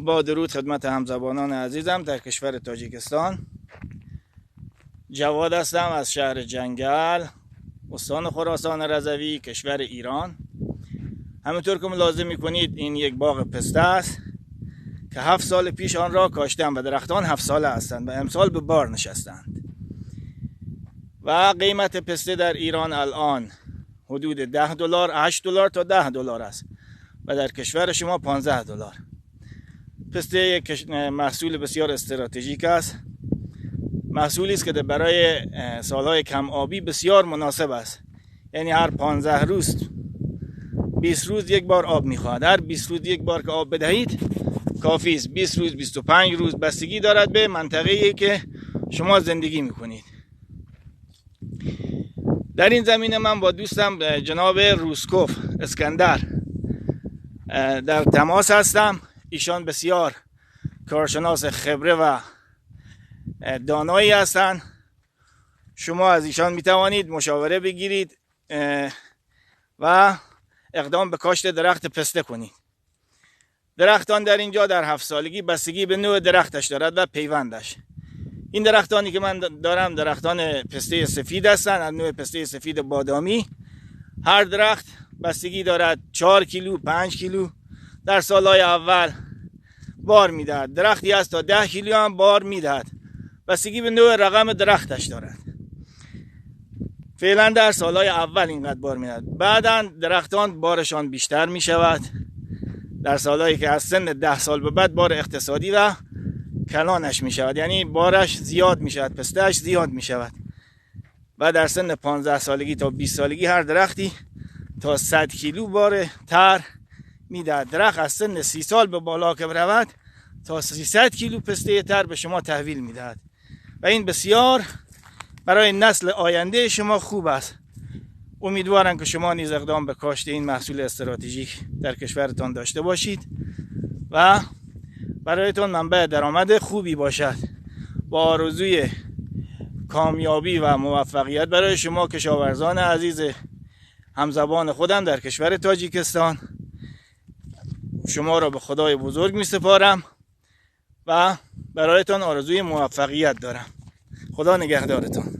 با درود خدمت همزبانان عزیزم در کشور تاجیکستان. جواد هستم از شهر جنگل، استان خراسان رضوی، کشور ایران. همونطور که ملاحظه میکنید این یک باغ پسته است که 7 سال پیش آن را کاشتم و درختان 7 ساله هستند و امسال به بار نشستند و قیمت پسته در ایران الان حدود $10، $8 تا $10 است و در کشور شما $15. پسته یک محصول بسیار استراتژیک است، محصولی است که برای سالهای کم آبی بسیار مناسب است. یعنی هر 15 روز 20 روز یک بار آب میخواهد. هر 20 روز یک بار که آب بدهید کافی است. 20 روز 25 روز بستگی دارد به منطقه‌ای که شما زندگی میکنید. در این زمینه من با دوستم جناب روسکوف اسکندر در تماس هستم. ایشان بسیار کارشناس خبره و دانایی هستند. شما از ایشان میتوانید مشاوره بگیرید و اقدام به کاشت درخت پسته کنید. درختان در اینجا در 7 سالگی بستگی به نوع درختش دارد و پیوندش. این درختانی که من دارم درختان پسته سفید هستند، از نوع پسته سفید بادامی. هر درخت بستگی دارد 4 کیلو 5 کیلو در سالهای اول بار میدهد. درختی است تا 10 کیلو هم بار میدهد، بستگی به نوع رقم درختش دارد. فعلا در سالهای اول اینقدر بار میدهد. بعدا درختان بارشان بیشتر میشود. در سالهایی که از سن 10 سال به بعد بار اقتصادی و کلانش میشود، یعنی بارش زیاد میشود، پستهش زیاد میشود. و در سن 15 سالگی تا 20 سالگی هر درختی تا 100 کیلو بار تر میدهد. درخت از سن 30 سال به بالا که برود تا 300 کیلو پسته تر به شما تحویل میدهد و این بسیار برای نسل آینده شما خوب است. امیدوارم که شما نیز اقدام به کاشت این محصول استراتژیک در کشورتان داشته باشید و برایتان منبع درآمد خوبی باشد. با آرزوی کامیابی و موفقیت برای شما کشاورزان عزیز همزبان خودم در کشور تاجیکستان، شما را به خدای بزرگ می سپارم و برایتان آرزوی موفقیت دارم. خدا نگهدارتان.